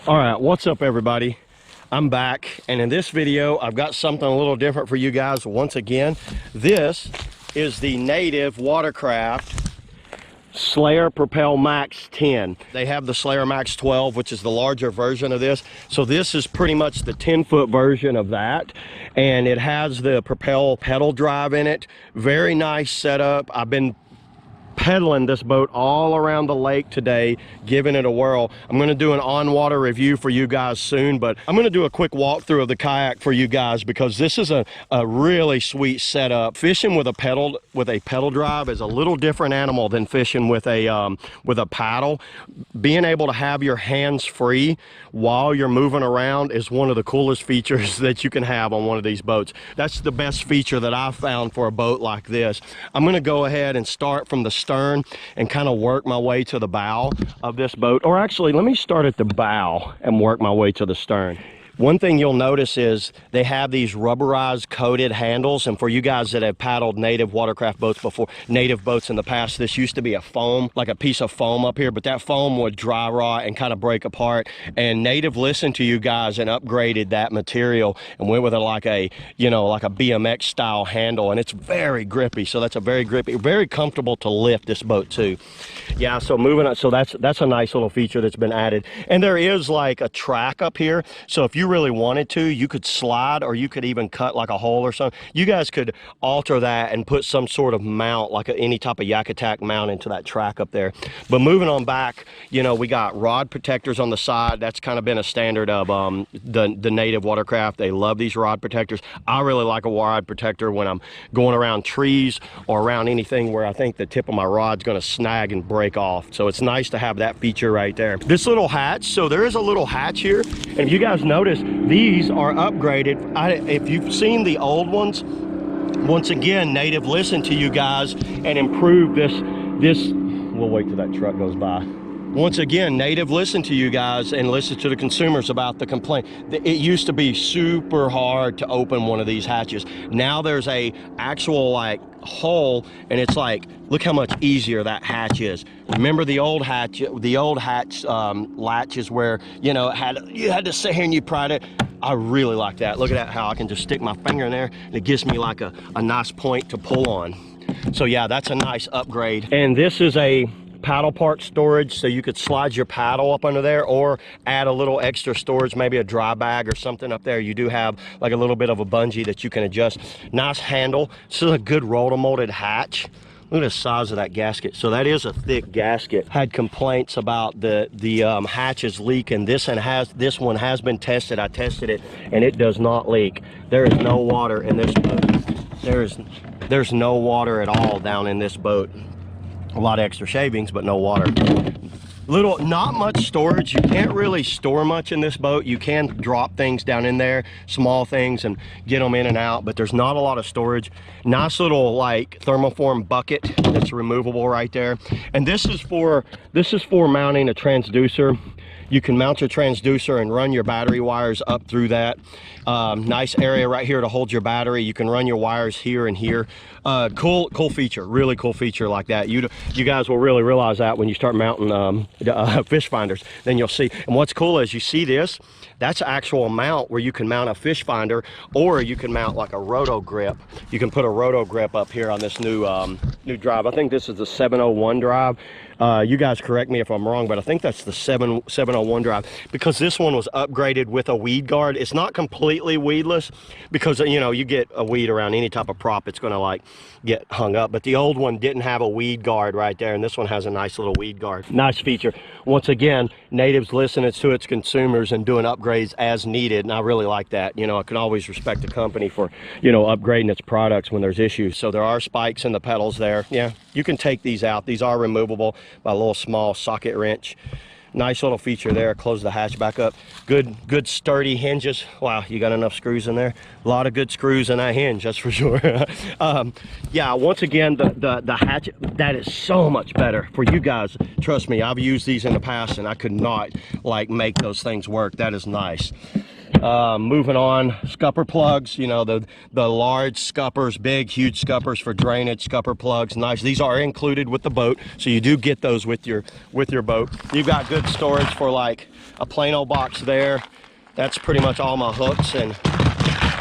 All right, what's up everybody? I'm back, and in this video I've got something a little different for you guys once again. This is the Native Watercraft Slayer Propel Max 10. They have the Slayer Max 12, which is the larger version of this. So this is pretty much the 10-foot version of that, and it has the Propel pedal drive in it. Very nice setup. I've been pedaling this boat all around the lake today, giving it a whirl. I'm going to do an on-water review for you guys soon, but I'm going to do a quick walkthrough of the kayak for you guys because this is a really sweet setup. Fishing with a pedal drive is a little different animal than fishing with a paddle. Being able to have your hands free while you're moving around is one of the coolest features that you can have on one of these boats. That's the best feature that I've found for a boat like this. I'm going to go ahead and start from the stern and kind of work my way to the bow of this boat. Or actually, let me start at the bow and work my way to the stern. One thing you'll notice is they have these rubberized coated handles, and for you guys that have paddled native watercraft boats before, native boats in the past, this used to be a foam, like a piece of foam up here, but that foam would dry rot and kind of break apart, and Native listened to you guys and upgraded that material and went with it like a, you know, like a BMX style handle, and it's very grippy. So that's a very grippy, very comfortable to lift this boat too. Yeah, so moving on, so that's a nice little feature that's been added. And there is like a track up here, so if you really wanted to, you could slide, or you could even cut like a hole or something. You guys could alter that and put some sort of mount, like any type of yak attack mount into that track up there. But moving on back, you know, we got rod protectors on the side. That's kind of been a standard of the Native watercraft. They love these rod protectors. I really like a rod protector when I'm going around trees or around anything where I think the tip of my rod's going to snag and break off. So it's nice to have that feature right there. This little hatch, so there is a little hatch here, and if you guys notice, these are upgraded. If you've seen the old ones, once again, Native listened to you guys and improved this. We'll wait till that truck goes by. Once again, Native listened to you guys and listened to the consumers about the complaint. It used to be super hard to open one of these hatches. Now there's a actual like hole, and it's like, look how much easier that hatch is. Remember the old hatch latches where, you know, you had to sit here and you pried it. I really like that. Look at that, how I can just stick my finger in there and it gives me like a nice point to pull on. So yeah, that's a nice upgrade. And this is a paddle part storage, so you could slide your paddle up under there or add a little extra storage, maybe a dry bag or something up there. You do have like a little bit of a bungee that you can adjust. Nice handle. This is a good rotomolded hatch. Look at the size of that gasket. So that is a thick gasket. Had complaints about the hatches leaking. This one has been tested. I tested it and it does not leak. There is no water in this boat. There's no water at all down in this boat. A lot of extra shavings, but no water. Not much storage. You can't really store much in this boat. You can drop things down in there, small things, and get them in and out, but there's not a lot of storage. Nice little like thermoform bucket that's removable right there. And this is for mounting a transducer. You can mount your transducer and run your battery wires up through that. Nice area right here to hold your battery. You can run your wires here and here. Cool feature, really cool feature like that. You guys will really realize that when you start mounting fish finders. Then you'll see. And what's cool is you see this, that's actual mount where you can mount a fish finder, or you can mount like a roto grip. You can put a roto grip up here on this new drive. I think this is the 701 drive. You guys correct me if I'm wrong, but I think that's the 701 drive, because this one was upgraded with a weed guard. It's not completely weedless, because you know, you get a weed around any type of prop, it's going to like get hung up, but the old one didn't have a weed guard right there, and this one has a nice little weed guard. Nice feature. Once again, Native's listening to its consumers and doing upgrades as needed, and I really like that. You know, I can always respect the company for, you know, upgrading its products when there's issues. So there are spikes in the pedals there. Yeah, you can take these out. These are removable by a little small socket wrench. Nice little feature there. Close the hatch back up. Good sturdy hinges. Wow, you got enough screws in there. A lot of good screws in that hinge, that's for sure. Yeah, once again, the hatch, that is so much better for you guys. Trust me, I've used these in the past and I could not like make those things work. That is nice. Moving on, scupper plugs, you know, the large scuppers, big huge scuppers for drainage, scupper plugs, nice. These are included with the boat, so you do get those with your boat. You've got good storage for like a Plano box there. That's pretty much all my hooks, and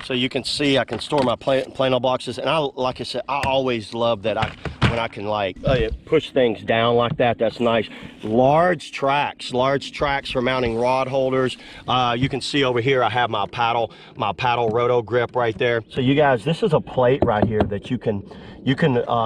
so you can see I can store my Plano boxes. And like I said, I always love that when I can like push things down like that. That's nice. Large tracks for mounting rod holders. You can see over here I have my paddle roto grip right there. So you guys, this is a plate right here that you can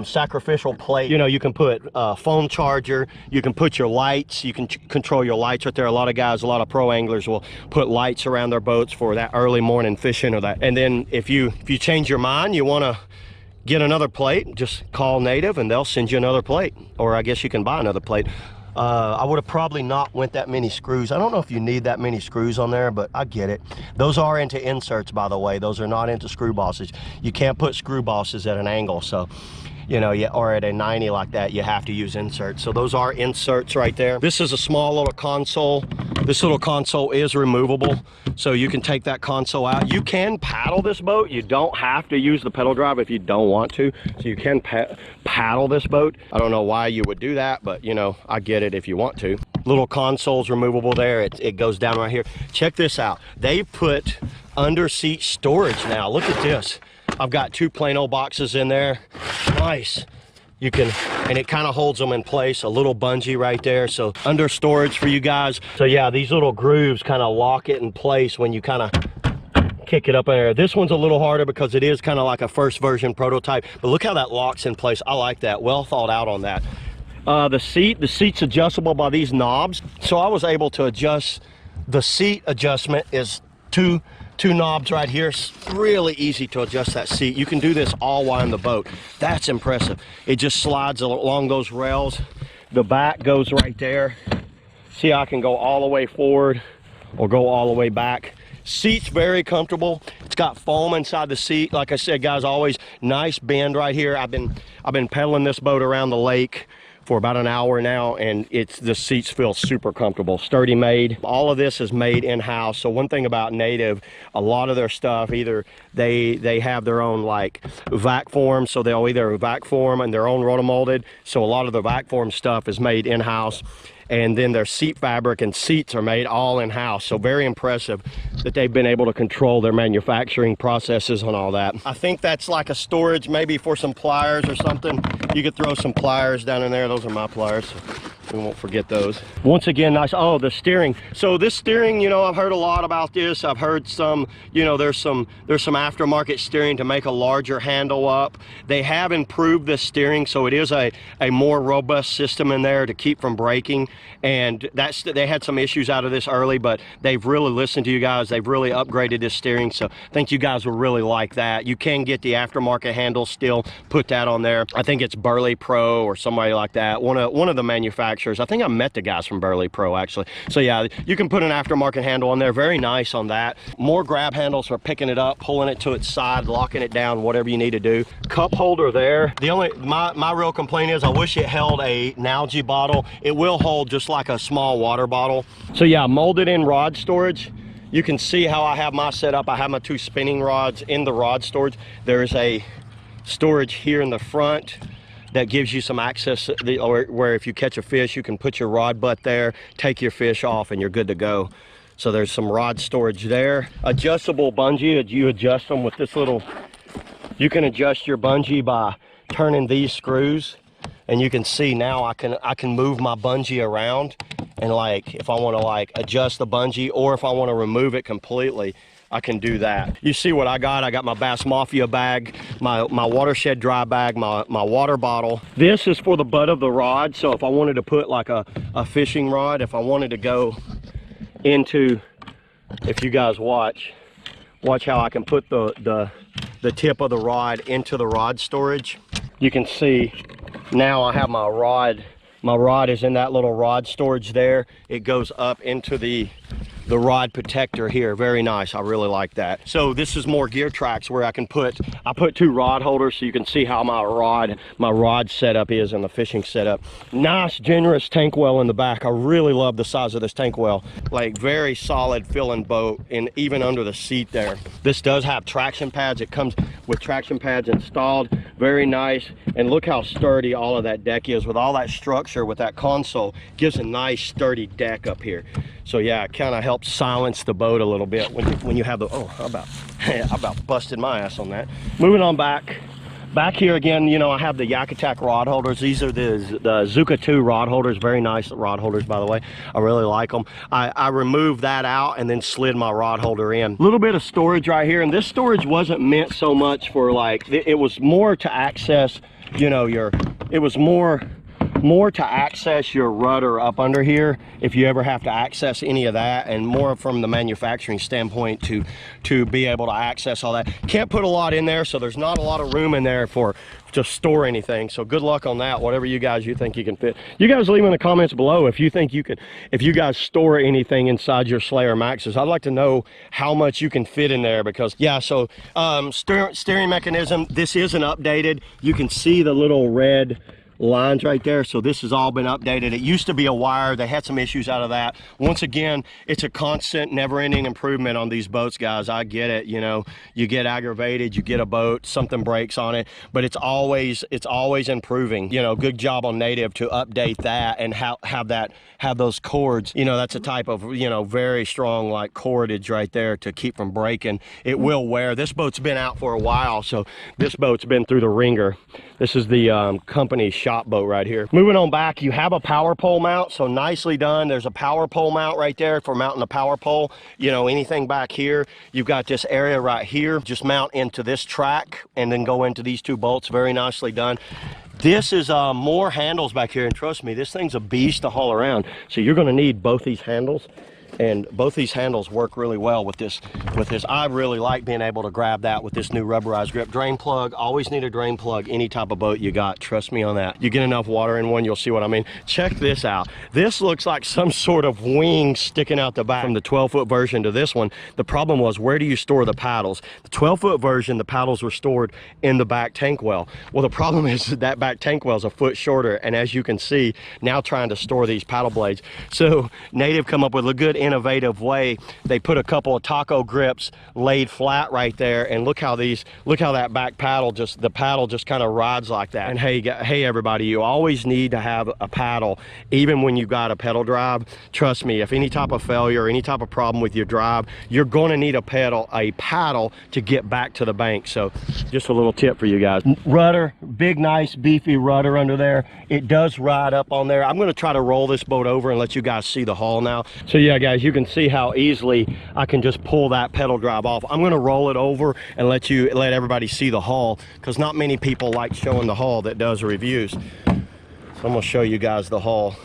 sacrificial plate. You know, you can put phone charger, you can put your lights, you can control your lights right there. A lot of guys, a lot of pro anglers will put lights around their boats for that early morning fishing or that. And then if you change your mind, you want to get another plate, just call Native and they'll send you another plate. Or I guess you can buy another plate. I would have probably not went that many screws. I don't know if you need that many screws on there, but I get it. Those are into inserts, by the way. Those are not into screw bosses. You can't put screw bosses at an angle, so you know, or at a 90 like that, you have to use inserts. So those are inserts right there. This is a small little console. This little console is removable, so you can take that console out. You can paddle this boat. You don't have to use the pedal drive if you don't want to. So you can paddle this boat. I don't know why you would do that, but you know, I get it if you want to. Little console's removable there. It goes down right here. Check this out. They put under seat storage now. Look at this. I've got 2 Plano boxes in there. Nice. You can, and it kind of holds them in place. A little bungee right there, so under storage for you guys. So yeah, these little grooves kind of lock it in place when you kind of kick it up in there. This one's a little harder because it is kind of like a first version prototype, but look how that locks in place. I like that. Well thought out on that. The seat's adjustable by these knobs, so I was able to adjust. The seat adjustment is two knobs right here. It's really easy to adjust that seat. You can do this all while in the boat. That's impressive. It just slides along those rails. The back goes right there. See, I can go all the way forward or go all the way back. Seat's very comfortable. It's got foam inside the seat. Like I said, guys, always nice bend right here. I've been pedaling this boat around the lake for about an hour now, and the seats feel super comfortable. Sturdy made. All of this is made in-house. So one thing about Native, a lot of their stuff, either they have their own like vac form, so they'll either vac form and their own rotomolded. So a lot of the vac form stuff is made in-house. And then their seat fabric and seats are made all in-house. So very impressive that they've been able to control their manufacturing processes on all that. I think that's like a storage maybe for some pliers or something. You could throw some pliers down in there. Those are my pliers, so we won't forget those. Once again, nice. Oh, the steering. So this steering, you know, I've heard a lot about this. I've heard some, you know, there's some aftermarket steering to make a larger handle up. They have improved this steering, so it is a more robust system in there to keep from breaking. And they had some issues out of this early, but they've really listened to you guys. They've really upgraded this steering, so I think you guys will really like that. You can get the aftermarket handle still, put that on there. I think it's Burley Pro or somebody like that. One of the manufacturers. I think I met the guys from Burley Pro actually. So yeah, you can put an aftermarket handle on there. Very nice on that. More grab handles for picking it up, pulling it to its side, locking it down, whatever you need to do. Cup holder there. The only my real complaint is I wish it held a Nalgene bottle. It will hold just like a small water bottle. So yeah, molded in rod storage. You can see how I have my setup. I have my 2 spinning rods in the rod storage. There's a storage here in the front that gives you some access where if you catch a fish, you can put your rod butt there, take your fish off, and you're good to go. So there's some rod storage there. Adjustable bungee, you adjust them with this little, you can adjust your bungee by turning these screws, and you can see now I can move my bungee around, and like if I want to like adjust the bungee, or if I want to remove it completely, I can do that. You see what I got? I got my Bass Mafia bag, my watershed dry bag, my water bottle. This is for the butt of the rod, so if I wanted to put like a fishing rod, if I wanted to go into, if you guys watch how I can put the tip of the rod into the rod storage. You can see now I have my rod. My rod is in that little rod storage there. It goes up into the rod protector here. Very nice. I really like that. So this is more gear tracks where I put 2 rod holders, so you can see how my rod setup is in the fishing setup. Nice generous tank well in the back. I really love the size of this tank well. Like very solid filling boat, and even under the seat there. This does have traction pads. It comes with traction pads installed. very nice. And look how sturdy all of that deck is with all that structure with that console. Gives a nice sturdy deck up here. So yeah, it kind of helps silence the boat a little bit when you have the, oh, I about busted my ass on that. Moving on back here again, you know, I have the Yak Attack rod holders. These are the Zuka 2 rod holders. Very nice rod holders, by the way. I really like them. I removed that out and then slid my rod holder in. A little bit of storage right here, and this storage wasn't meant so much for like, it was more to access, you know, it was more to access your rudder up under here if you ever have to access any of that, and more from the manufacturing standpoint to be able to access all that. Can't put a lot in there, so there's not a lot of room in there to store anything. So good luck on that, whatever you think you can fit. You guys leave in the comments below if you think if you guys store anything inside your Slayer Maxes. I'd like to know how much you can fit in there, because yeah. So steering mechanism, this isn't updated. You can see the little red lines right there, so this has all been updated. It used to be a wire. They had some issues out of that. Once again, it's a constant, never-ending improvement on these boats, guys. I get it, you know, you get aggravated, you get a boat, something breaks on it, but it's always improving. You know, good job on Native to update that and have those cords. You know, that's a type of, you know, very strong like cordage right there to keep from breaking. It will wear. This boat's been out for a while, so this boat's been through the ringer. This is the company shop boat right here. Moving on back, you have a power pole mount, so nicely done. There's a power pole mount right there for mounting a power pole. You know, anything back here, you've got this area right here. Just mount into this track and then go into these two bolts. Very nicely done. This is more handles back here, and trust me, this thing's a beast to haul around. So you're going to need both these handles, and both these handles work really well with this. I really like being able to grab that with this new rubberized grip. Drain plug, always need a drain plug any type of boat you got, trust me on that. You get enough water in one, you'll see what I mean. Check this out. This looks like some sort of wing sticking out the back. From the 12-foot version to this one, the problem was, where do you store the paddles? The 12-foot version, the paddles were stored in the back tank well. Well, the problem is that back tank well is a foot shorter, and as you can see, now trying to store these paddle blades. So Native come up with a good innovative way. They put a couple of taco grips laid flat right there, and look how that back paddle, the paddle just kind of rides like that. And hey everybody, you always need to have a paddle, even when you've got a pedal drive. Trust me, if any type of failure, any type of problem with your drive, you're going to need a paddle to get back to the bank. So just a little tip for you guys. Rudder, big nice beefy rudder under there. It does ride up on there. I'm going to try to roll this boat over and let you guys see the hull now. So yeah guys, you can see how easily I can just pull that pedal drive off. I'm going to roll it over and let everybody see the hull, because not many people like showing the hull that does reviews. So I'm going to show you guys the hull.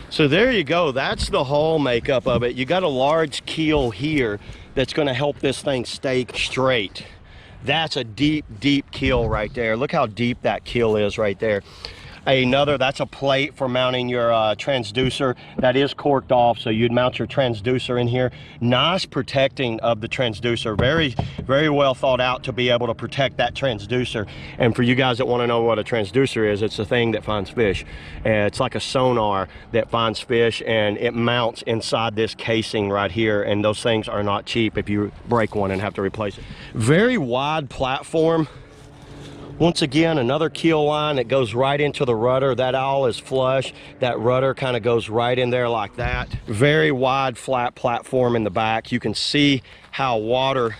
So there you go, that's the hull makeup of it. You got a large keel here that's going to help this thing stay straight. That's a deep keel right there. Look how deep that keel is right there. That's a plate for mounting your transducer. That is corked off, so you'd mount your transducer in here. Nice protecting of the transducer. Very well thought out to be able to protect that transducer. And for you guys that want to know what a transducer is, it's a thing that finds fish. It's like a sonar that finds fish, and it mounts inside this casing right here, and those things are not cheap if you break one and have to replace it. Very wide platform. Once again, another keel line that goes right into the rudder. That all is flush. That rudder kind of goes right in there like that. Very wide, flat platform in the back. You can see how water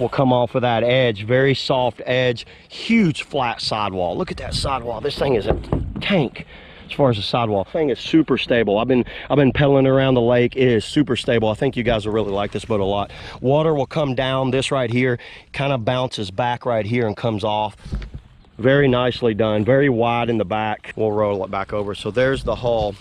will come off of that edge. Very soft edge. Huge flat sidewall. Look at that sidewall. This thing is a tank as far as the sidewall. This thing is super stable. I've been pedaling around the lake. It is super stable. I think you guys will really like this boat a lot. Water will come down this right here, kind of bounces back right here and comes off. Very nicely done. Very wide in the back. We'll roll it back over. So there's the hull.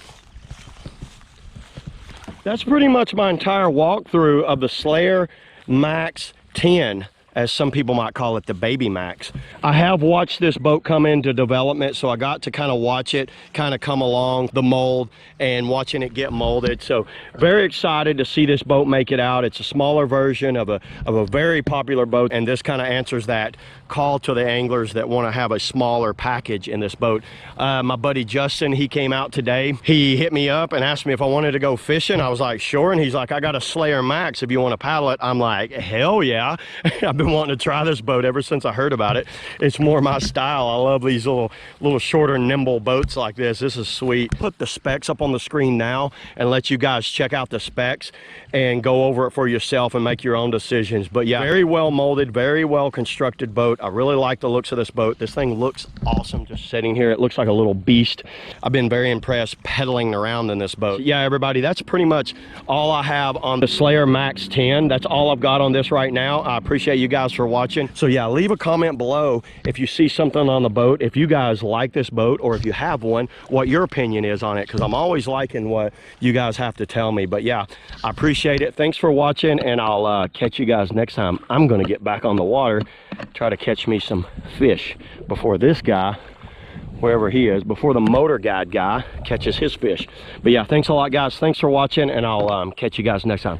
That's pretty much my entire walkthrough of the Slayer Max 10, as some people might call it, the Baby Max. I have watched this boat come into development, so I got to kind of watch it kind of come along the mold and watching it get molded. So very excited to see this boat make it out. It's a smaller version of a very popular boat, and this kind of answers that call to the anglers that want to have a smaller package in this boat. My buddy Justin, he came out today. He hit me up and asked me if I wanted to go fishing. I was like, sure. And he's like, I got a Slayer Max if you want to paddle it. I'm like, hell yeah. I've been been wanting to try this boat ever since I heard about it. It's more my style. I love these little shorter, nimble boats like this. This is sweet. Put the specs up on the screen now and let you guys check out the specs and go over it for yourself and make your own decisions. But yeah, very well molded, very well constructed boat. I really like the looks of this boat. This thing looks awesome just sitting here. It looks like a little beast. I've been very impressed pedaling around in this boat. So yeah, everybody, that's pretty much all I have on the Slayer Max 10. That's all I've got on this right now. I appreciate you guys for watching. So yeah, leave a comment below if you see something on the boat, if you guys like this boat, or if you have one, what your opinion is on it, because I'm always liking what you guys have to tell me. But yeah, I appreciate it. Thanks for watching, and I'll catch you guys next time. I'm gonna get back on the water, try to catch me some fish before this guy, wherever he is, before the motor guide guy catches his fish. But yeah, thanks a lot, guys. Thanks for watching, and I'll catch you guys next time.